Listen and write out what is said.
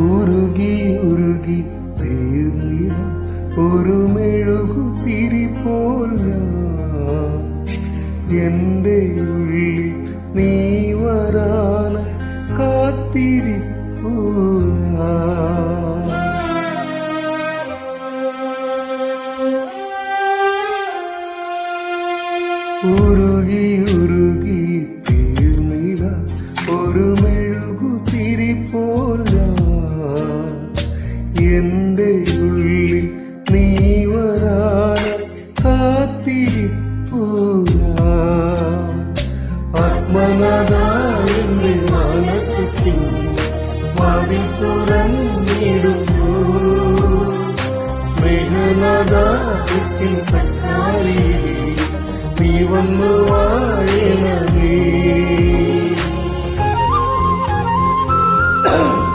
ഉരുകി ഉരുകി തീർന്നിട ഒരു മെഴുകുതിരി പോൽ ഞാൻ എന്റെ ഉള്ളിൽ നീ വരാന കാത്തിരിപ്പൂ ഉരുകി ഉരുകി തീർന്നിട ഒരു മെഴുകുതിരി പോൽ ഞാൻ എന്റെ ഉള്ളിൽ നീ വരാന കാത്തിരിപ്പൂ ആത്മനാഥാവിന്റെ മനസ്സത്തിൽ മതി തുറന്നിടുന്നു സ്നേഹനാഥാത്തിൻ സക്കാരിയിൽ നീ വന്നു